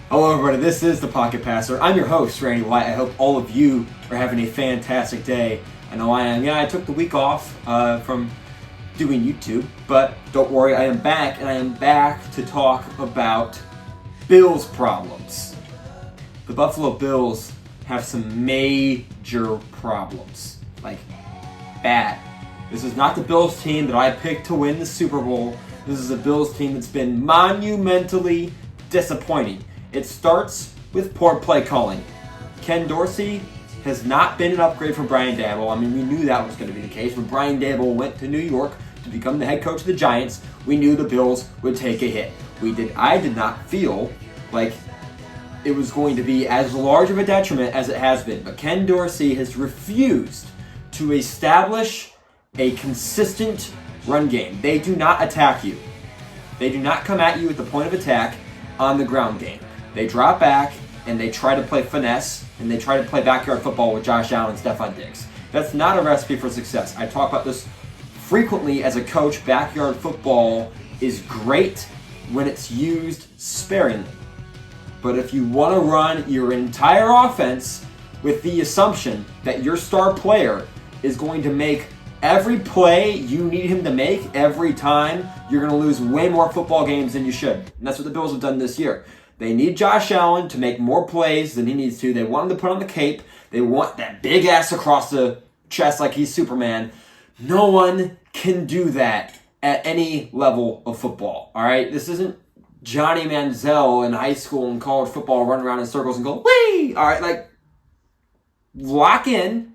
Hello everybody, this is the Pocket Passer. I'm your host, Randy White. I hope all of you are having a fantastic day. I know I am. Yeah, I took the week off from doing YouTube, but don't worry, I am back, and I am back to talk about Bills problems. The Buffalo Bills have some major problems, like bad. This is not the Bills team that I picked to win the Super Bowl. This is a Bills team that's been monumentally disappointing. It starts with poor play calling. Ken Dorsey has not been an upgrade from Brian Daboll. I mean, we knew that was going to be the case. When Brian Daboll went to New York to become the head coach of the Giants, we knew the Bills would take a hit. I did not feel like it was going to be as large of a detriment as it has been. But Ken Dorsey has refused to establish a consistent run game. They do not attack you. They do not come at you at the point of attack on the ground game. They drop back and they try to play finesse and they try to play backyard football with Josh Allen and Stephon Diggs. That's not a recipe for success. I talk about this frequently as a coach. Backyard football is great when it's used sparingly. But if you want to run your entire offense with the assumption that your star player is going to make every play you need him to make every time, you're going to lose way more football games than you should. And that's what the Bills have done this year. They need Josh Allen to make more plays than he needs to. They want him to put on the cape. They want that big ass across the chest like he's Superman. No one can do that at any level of football. All right? This isn't Johnny Manziel in high school and college football running around in circles and go, whee! All right, like, lock in.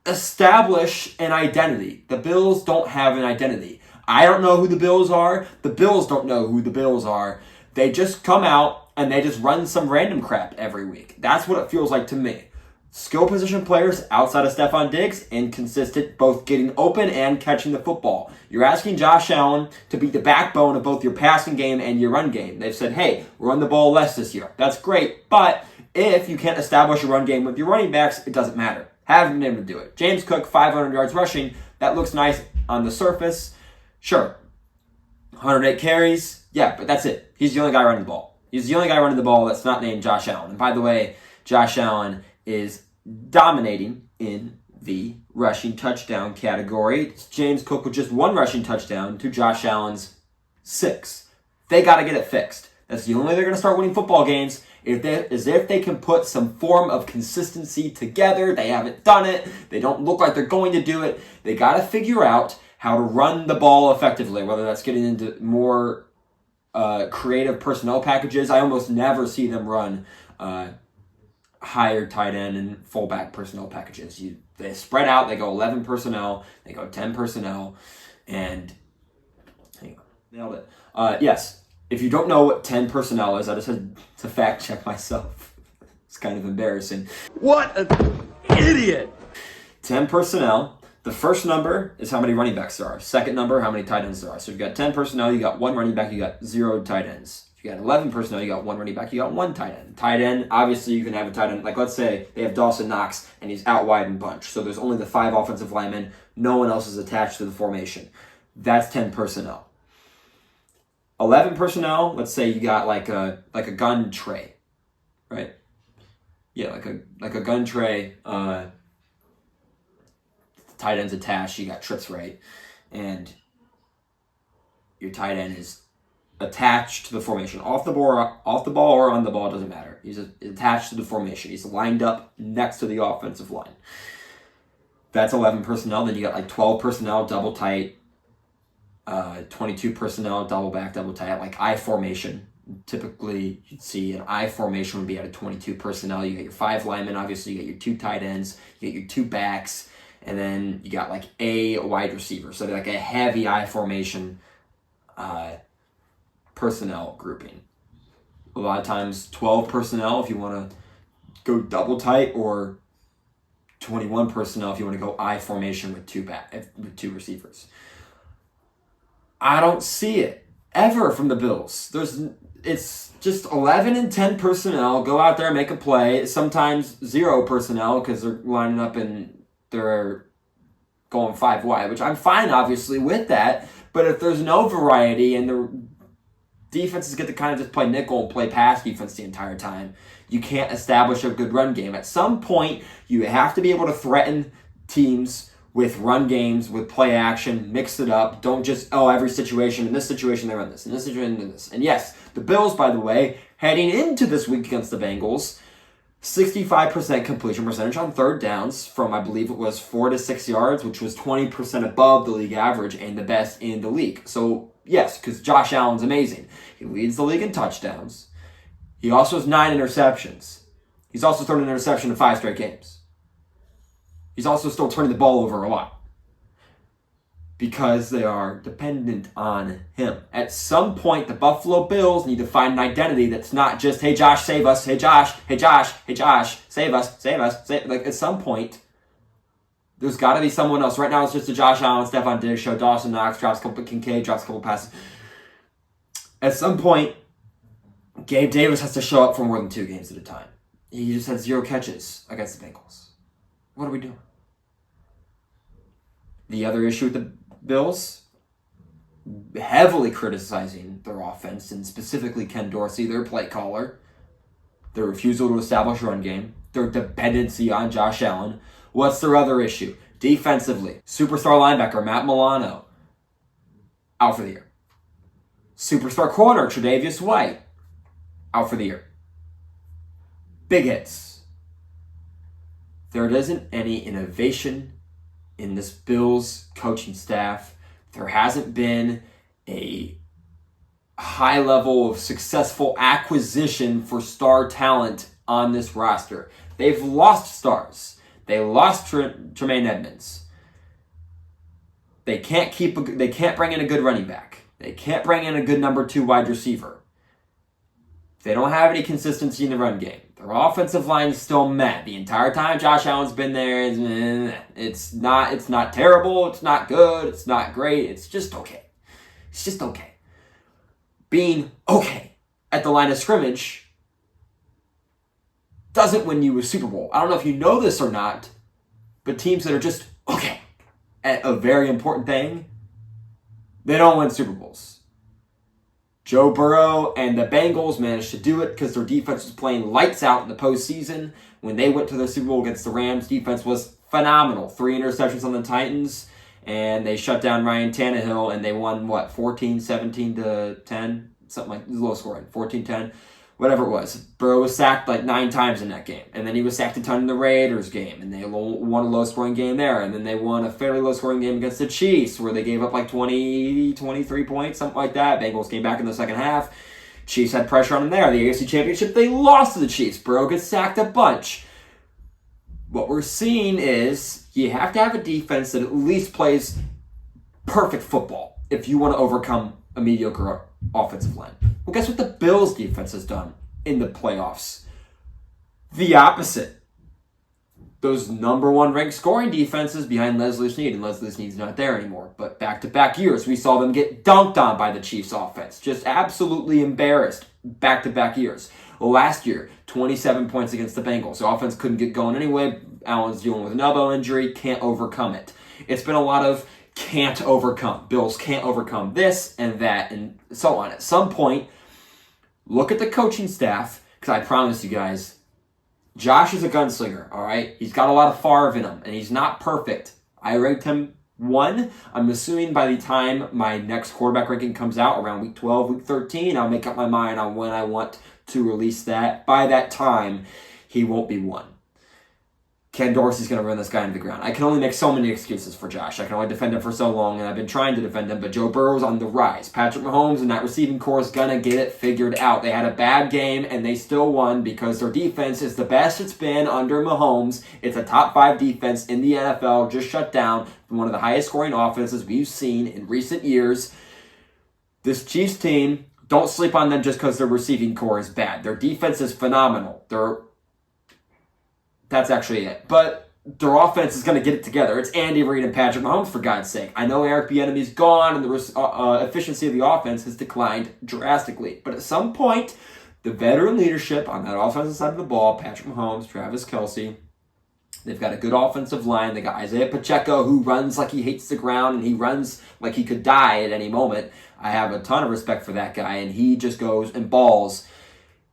Establish an identity. The Bills don't have an identity. I don't know who the Bills are. The Bills don't know who the Bills are. They just come out and they just run some random crap every week. That's what it feels like to me. Skill position players outside of Stephon Diggs, inconsistent, both getting open and catching the football. You're asking Josh Allen to be the backbone of both your passing game and your run game. They've said, hey, run the ball less this year. That's great, but if you can't establish a run game with your running backs, it doesn't matter. Haven't been able to do it. James Cook, 500 yards rushing. That looks nice on the surface. Sure. 108 carries. Yeah, but that's it. He's the only guy running the ball. He's the only guy running the ball that's not named Josh Allen. And by the way, Josh Allen is dominating in the rushing touchdown category. It's James Cook with just one rushing touchdown to Josh Allen's 6. They got to get it fixed. That's the only way they're going to start winning football games. If they can put some form of consistency together. They haven't done it. They don't look like they're going to do it. They got to figure out how to run the ball effectively, whether that's getting into more creative personnel packages. I almost never see them run higher tight end and fullback personnel packages. They spread out. They go 11 personnel. They go 10 personnel. And hang on, nailed it. Yes. If you don't know what 10 personnel is, I just had to fact check myself. It's kind of embarrassing. What an idiot! 10 personnel. The first number is how many running backs there are. Second number, how many tight ends there are. So if you got 10 personnel, you got 1 running back, you got 0 tight ends. If you got 11 personnel, you got 1 running back, you got 1 tight end. Tight end, obviously you can have a tight end. Like let's say they have Dawson Knox and he's out wide and bunch. So there's only the 5 offensive linemen. No one else is attached to the formation. That's 10 personnel. 11 personnel, let's say you got like a gun tray, right? Yeah, like a gun tray, tight end's attached, you got trips right, and your tight end is attached to the formation. Off the ball or on the ball, doesn't matter. He's attached to the formation. He's lined up next to the offensive line. That's 11 personnel. Then you got like 12 personnel, double tight, 22 personnel, double back, double tight, like I formation. Typically, you'd see an I formation would be out of 22 personnel. You got your 5 linemen, obviously, you got your 2 tight ends, you got your 2 backs, and then you got like a wide receiver. So like a heavy I formation personnel grouping. A lot of times 12 personnel if you want to go double tight, or 21 personnel if you want to go I formation with 2 receivers. I don't see it ever from the Bills. It's just 11 and 10 personnel. Go out there, make a play. Sometimes 0 personnel because they're lining up and they're going 5 wide, which I'm fine, obviously, with that. But if there's no variety and Defenses get to kind of just play nickel and play pass defense the entire time. You can't establish a good run game. At some point, you have to be able to threaten teams with run games, with play action, mix it up. Don't just, every situation, in this situation they run this, in this situation they run this. And yes, the Bills, by the way, heading into this week against the Bengals, 65% completion percentage on third downs from, I believe it was 4 to 6 yards, which was 20% above the league average and the best in the league. So, yes, because Josh Allen's amazing. He leads the league in touchdowns. He also has 9 interceptions. He's also thrown an interception in 5 straight games. He's also still turning the ball over a lot because they are dependent on him. At some point, the Buffalo Bills need to find an identity that's not just, hey, Josh, save us. Hey, Josh, hey, Josh, hey, Josh, save us, save us. Like, at some point, there's got to be someone else. Right now, it's just a Josh Allen, Stephon Diggs show. Dawson Knox drops a couple, Kincaid drops a couple passes. At some point, Gabe Davis has to show up for more than 2 games at a time. He just had 0 catches against the Bengals. What are we doing? The other issue with the Bills, heavily criticizing their offense, and specifically Ken Dorsey, their play caller, their refusal to establish a run game, their dependency on Josh Allen. What's their other issue? Defensively, superstar linebacker Matt Milano, out for the year. Superstar corner Tre'Davious White, out for the year. Big hits. There isn't any innovation in this Bills coaching staff. There hasn't been a high level of successful acquisition for star talent on this roster. They've lost stars. They lost Tremaine Edmonds. They can't bring in a good running back. They can't bring in a good number 2 wide receiver. They don't have any consistency in the run game. Their offensive line is still meh. The entire time Josh Allen's been there, it's not terrible, it's not good, it's not great, it's just okay. It's just okay. Being okay at the line of scrimmage doesn't win you a Super Bowl. I don't know if you know this or not, but teams that are just okay at a very important thing, they don't win Super Bowls. Joe Burrow and the Bengals managed to do it because their defense was playing lights out in the postseason. When they went to the Super Bowl against the Rams, defense was phenomenal. 3 interceptions on the Titans, and they shut down Ryan Tannehill, and they won, 17-10? Something like, low scoring, 14-10, whatever it was. Burrow was sacked 9 times in that game, and then he was sacked a ton in the Raiders game, and they won a low-scoring game there, and then they won a fairly low-scoring game against the Chiefs, where they gave up 20, 23 points, something like that. Bengals came back in the second half. Chiefs had pressure on them there. The AFC Championship, they lost to the Chiefs. Burrow gets sacked a bunch. What we're seeing is you have to have a defense that at least plays perfect football if you want to overcome a mediocre offensive line. Well, guess what the Bills' defense has done in the playoffs? The opposite. Those number 1 ranked scoring defenses behind Leslie Snead, and Leslie Snead's not there anymore, but back-to-back years, we saw them get dunked on by the Chiefs' offense. Just absolutely embarrassed back-to-back years. Last year, 27 points against the Bengals. The offense couldn't get going anyway. Allen's dealing with an elbow injury, can't overcome it. It's been a lot of can't overcome. Bills can't overcome this and that and so on. At some point, look at the coaching staff, because I promise you guys, Josh is a gunslinger, all right? He's got a lot of Favre in him, and he's not perfect. I ranked him 1. I'm assuming by the time my next quarterback ranking comes out, around week 12, week 13, I'll make up my mind on when I want to release that. By that time, he won't be 1. Ken Dorsey's going to run this guy into the ground. I can only make so many excuses for Josh. I can only defend him for so long, and I've been trying to defend him, but Joe Burrow's on the rise. Patrick Mahomes and that receiving core is going to get it figured out. They had a bad game, and they still won because their defense is the best it's been under Mahomes. It's a top 5 defense in the NFL, just shut down one of the highest scoring offenses we've seen in recent years. This Chiefs team, don't sleep on them just because their receiving core is bad. Their defense is phenomenal. That's actually it. But their offense is going to get it together. It's Andy Reid and Patrick Mahomes, for God's sake. I know Eric Bieniemy's gone and the efficiency of the offense has declined drastically. But at some point, the veteran leadership on that offensive side of the ball, Patrick Mahomes, Travis Kelce, They've got a good offensive line. They got Isaiah Pacheco, who runs like he hates the ground, and he runs like he could die at any moment. I have a ton of respect for that guy, and he just goes and balls.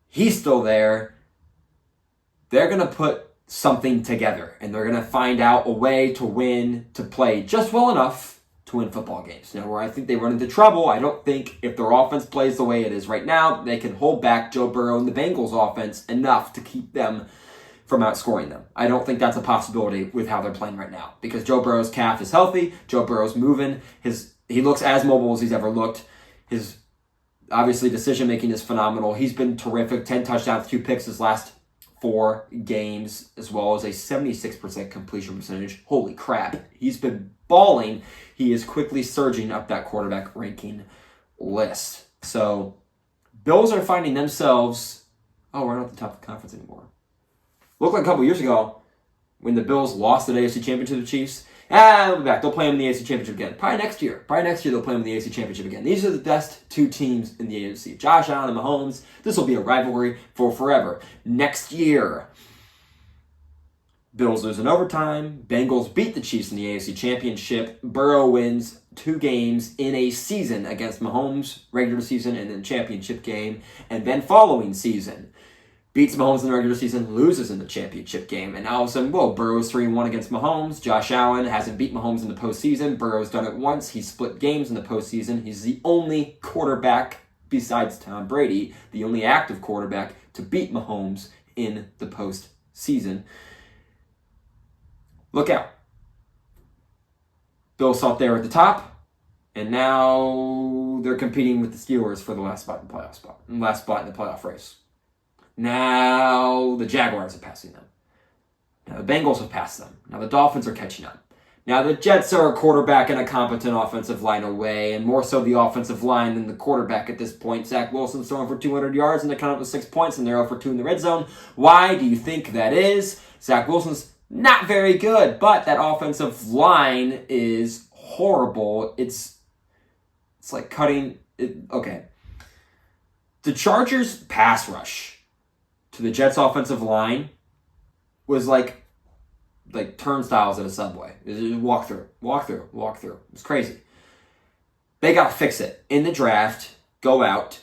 He's still there. They're going to put something together, and they're going to find out a way to win, to play just well enough to win football games. Now, where I think they run into trouble, I don't think if their offense plays the way it is right now, they can hold back Joe Burrow and the Bengals offense enough to keep them from outscoring them. I don't think that's a possibility with how they're playing right now, because Joe Burrow's calf is healthy. Joe Burrow's moving. He looks as mobile as he's ever looked. His obviously decision-making is phenomenal. He's been terrific. 10 touchdowns, 2 picks his last 4 games, as well as a 76% completion percentage. Holy crap. He's been balling. He is quickly surging up that quarterback ranking list. So, Bills are finding themselves, we're not at the top of the conference anymore. Looked like a couple years ago when the Bills lost the AFC Championship to the Chiefs. They'll be back. They'll play them in the AFC Championship again. Probably next year they'll play them in the AFC Championship again. These are the best 2 teams in the AFC. Josh Allen and Mahomes. This will be a rivalry for forever. Next year, Bills lose in overtime. Bengals beat the Chiefs in the AFC Championship. Burrow wins 2 games in a season against Mahomes, regular season, and then championship game. And then following season, beats Mahomes in the regular season, loses in the championship game. And now all of a sudden, Burrow's 3-1 against Mahomes. Josh Allen hasn't beat Mahomes in the postseason. Burrow's done it once. He's split games in the postseason. He's the only quarterback besides Tom Brady, the only active quarterback to beat Mahomes in the postseason. Look out. Bills thought they were at the top, and now they're competing with the Steelers for the last spot in the playoff race. Now the Jaguars are passing them. Now the Bengals have passed them. Now the Dolphins are catching up. Now the Jets are a quarterback and a competent offensive line away, and more so the offensive line than the quarterback at this point. Zach Wilson's throwing for 200 yards, and they're coming up with 6 points, and they're 0 for 2 in the red zone. Why do you think that is? Zach Wilson's not very good, but that offensive line is horrible. It's like cutting it. Okay. The Chargers' pass rush to the Jets' offensive line was like turnstiles at a subway. It was walk through. It was crazy. They got to fix it. In the draft, go out,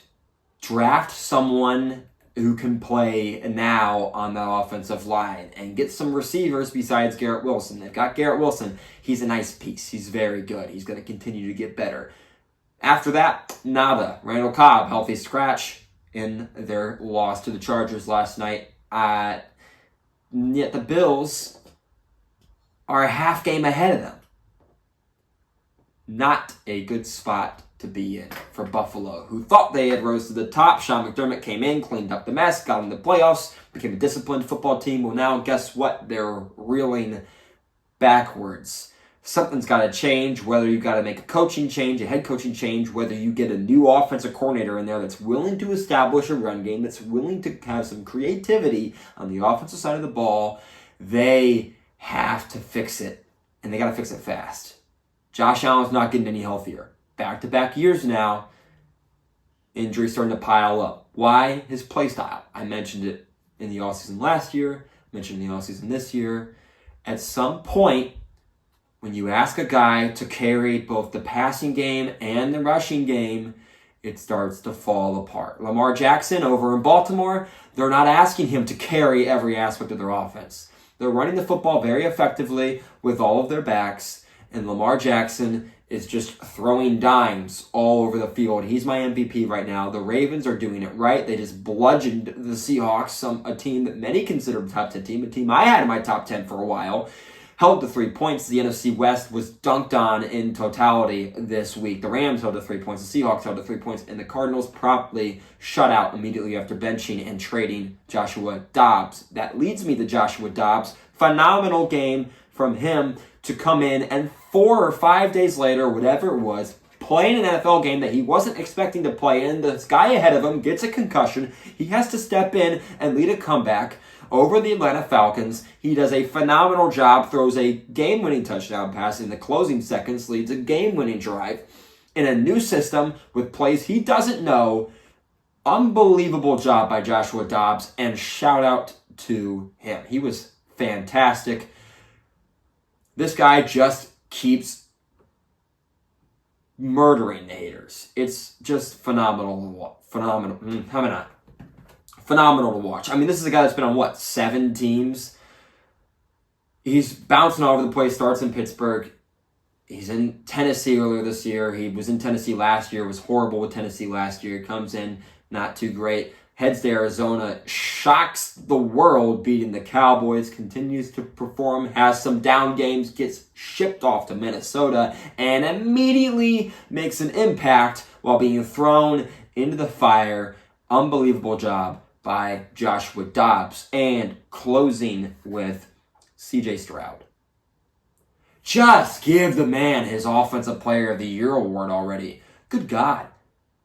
draft someone who can play now on that offensive line, and get some receivers besides Garrett Wilson. They've got Garrett Wilson. He's a nice piece. He's very good. He's going to continue to get better. After that, nada. Randall Cobb, healthy scratch in their loss to the Chargers last night. Yet the Bills are a half game ahead of them. Not a good spot to be in for Buffalo, who thought they had rose to the top. Sean McDermott came in, cleaned up the mess, got in the playoffs, became a disciplined football team. Well, now guess what? They're reeling backwards. Something's got to change, whether you've got to make a coaching change, a head coaching change, whether you get a new offensive coordinator in there that's willing to establish a run game, that's willing to have some creativity on the offensive side of the ball. They have to fix it, and they got to fix it fast. Josh Allen's not getting any healthier. Back-to-back years now, injuries starting to pile up. Why? His play style. I mentioned it in the offseason last year, mentioned in the offseason this year. At some point, when you ask a guy to carry both the passing game and the rushing game, it starts to fall apart. Lamar Jackson over in Baltimore, they're not asking him to carry every aspect of their offense. They're running the football very effectively with all of their backs, and Lamar Jackson is just throwing dimes all over the field. He's my MVP right now. The Ravens are doing it right. They just bludgeoned the Seahawks, a team that many consider a top 10 team, a team I had in my top 10 for a while. Held to 3 points. The NFC West was dunked on in totality this week. The Rams held to 3 points. The Seahawks held to 3 points. And the Cardinals promptly shut out immediately after benching and trading Joshua Dobbs. That leads me to Joshua Dobbs. Phenomenal game from him to come in and 4 or 5 days later, whatever it was, play in an NFL game that he wasn't expecting to play in. The guy ahead of him gets a concussion. He has to step in and lead a comeback over the Atlanta Falcons. He does a phenomenal job, throws a game-winning touchdown pass in the closing seconds, leads a game-winning drive in a new system with plays he doesn't know. Unbelievable job by Joshua Dobbs, and shout out to him. He was fantastic. This guy just keeps murdering the haters. It's just phenomenal to watch. I mean, this is a guy that's been on, 7 teams? He's bouncing all over the place, starts in Pittsburgh. He's in Tennessee earlier this year. He was in Tennessee last year, was horrible with Tennessee last year. Comes in, not too great. Heads to Arizona, shocks the world, beating the Cowboys, continues to perform, has some down games, gets shipped off to Minnesota, and immediately makes an impact while being thrown into the fire. Unbelievable job by Joshua Dobbs. And closing with CJ Stroud. Just give the man his Offensive Player of the Year award already. Good God.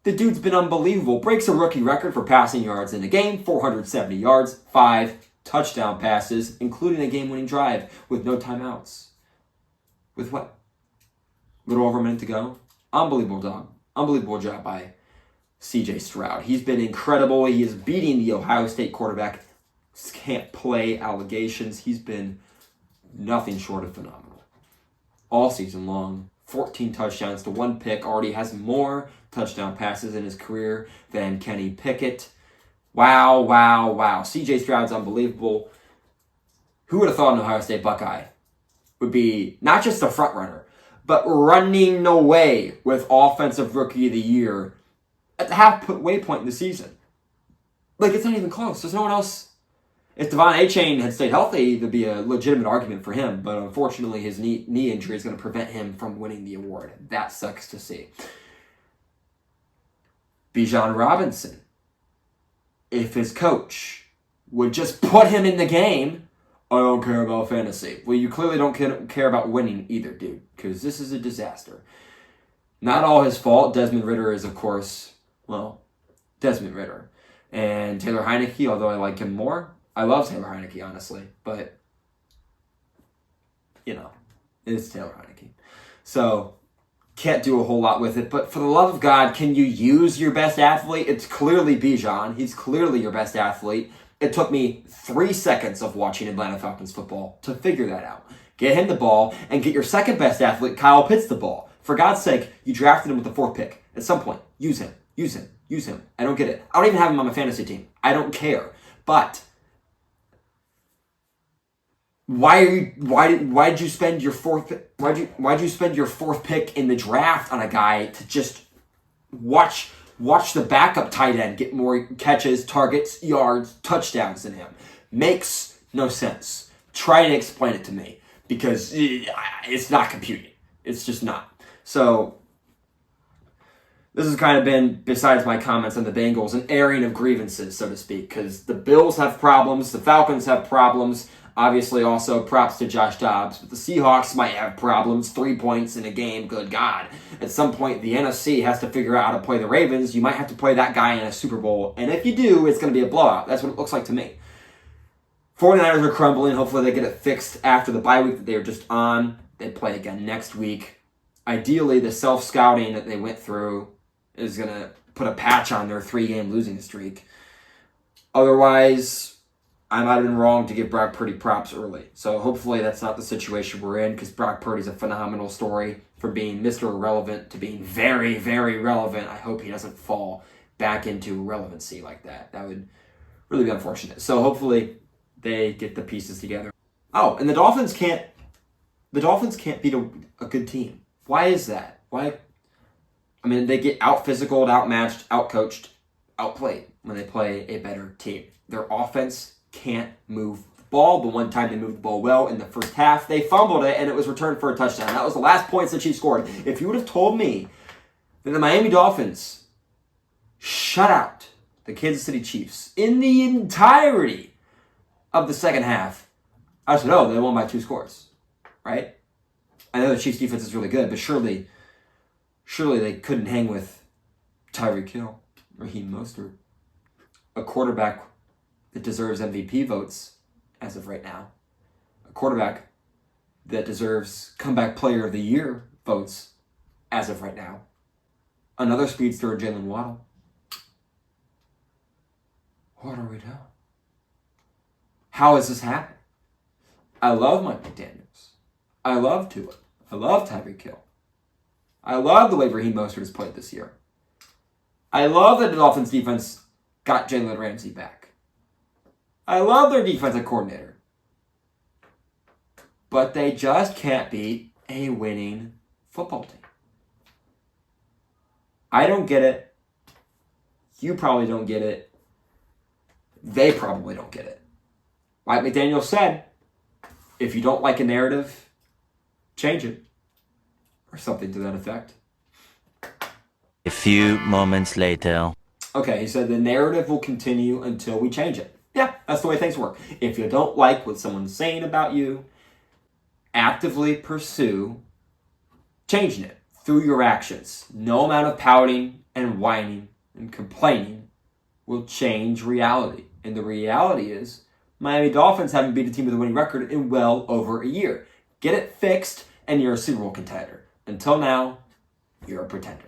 The dude's been unbelievable. Breaks a rookie record for passing yards in a game, 470 yards, 5 touchdown passes, including a game-winning drive with no timeouts. With what? A little over a minute to go? Unbelievable job by CJ Stroud. He's been incredible. He is beating the Ohio State quarterback. Can't play allegations. He's been nothing short of phenomenal. All season long. 14 touchdowns to 1 pick. Already has more touchdown passes in his career than Kenny Pickett. Wow. CJ Stroud's unbelievable. Who would have thought an Ohio State Buckeye would be not just a front runner, but running away with Offensive Rookie of the Year at the halfway point in the season? Like, it's not even close. There's no one else. If Devon Achane had stayed healthy, there'd be a legitimate argument for him. But unfortunately, his knee injury is going to prevent him from winning the award. That sucks to see. Bijan Robinson, if his coach would just put him in the game, I don't care about fantasy. Well, you clearly don't care about winning either, dude, because this is a disaster. Not all his fault. Desmond Ridder is, of course, Desmond Ridder. And Taylor Heineke, although I like him more. I love Taylor Heineke, honestly, but, it's Taylor Heineke. So, can't do a whole lot with it, but for the love of God, can you use your best athlete? It's clearly Bijan. He's clearly your best athlete. It took me 3 seconds of watching Atlanta Falcons football to figure that out. Get him the ball, and get your second best athlete, Kyle Pitts, the ball. For God's sake, you drafted him with the 4th pick. At some point, use him. I don't get it. I don't even have him on my fantasy team. I don't care. But why did you spend your 4th pick in the draft on a guy to just watch the backup tight end get more catches, targets, yards, touchdowns than him? Makes no sense. Try to explain it to me, because it's not computing. It's just not. So this has kind of been, besides my comments on the Bengals, an airing of grievances, so to speak, because the Bills have problems, the Falcons have problems. Obviously, also props to Josh Dobbs, but the Seahawks might have problems. 3 points in a game, good God. At some point, the NFC has to figure out how to play the Ravens. You might have to play that guy in a Super Bowl, and if you do, it's going to be a blowout. That's what it looks like to me. 49ers are crumbling. Hopefully, they get it fixed after the bye week that they were just on. They play again next week. Ideally, the self-scouting that they went through is going to put a patch on their 3-game losing streak. Otherwise, I might have been wrong to give Brock Purdy props early. So hopefully that's not the situation we're in, because Brock Purdy's a phenomenal story from being Mr. Irrelevant to being very, very relevant. I hope he doesn't fall back into irrelevancy like that. That would really be unfortunate. So hopefully they get the pieces together. Oh, and the Dolphins can't beat a good team. Why is that? Why? I mean, they get out-physicaled, outmatched, outcoached, outplayed when they play a better team. Their offense can't move the ball. The one time they moved the ball well in the first half, they fumbled it, and it was returned for a touchdown. That was the last points that she scored. If you would have told me that the Miami Dolphins shut out the Kansas City Chiefs in the entirety of the second half, I said, they won by 2 scores, right? I know the Chiefs' defense is really good, but surely they couldn't hang with Tyreek Hill, Raheem Mostert, a quarterback that deserves MVP votes as of right now, a quarterback that deserves Comeback Player of the Year votes as of right now, another speedster, Jalen Waddle. What are we doing? How is this happening? I love Mike McDaniels. I love Tua. I love Tyreek Hill. I love the way Raheem Mostert has played this year. I love that the Dolphins defense got Jalen Ramsey back. I love their defensive coordinator. But they just can't beat a winning football team. I don't get it. You probably don't get it. They probably don't get it. Like McDaniel said, if you don't like a narrative, change it. Or something to that effect. A few moments later. Okay, he said the narrative will continue until we change it. Yeah, that's the way things work. If you don't like what someone's saying about you, actively pursue changing it through your actions. No amount of pouting and whining and complaining will change reality. And the reality is, Miami Dolphins haven't beat a team with a winning record in well over a year. Get it fixed, and you're a Super Bowl contender. Until now, you're a pretender.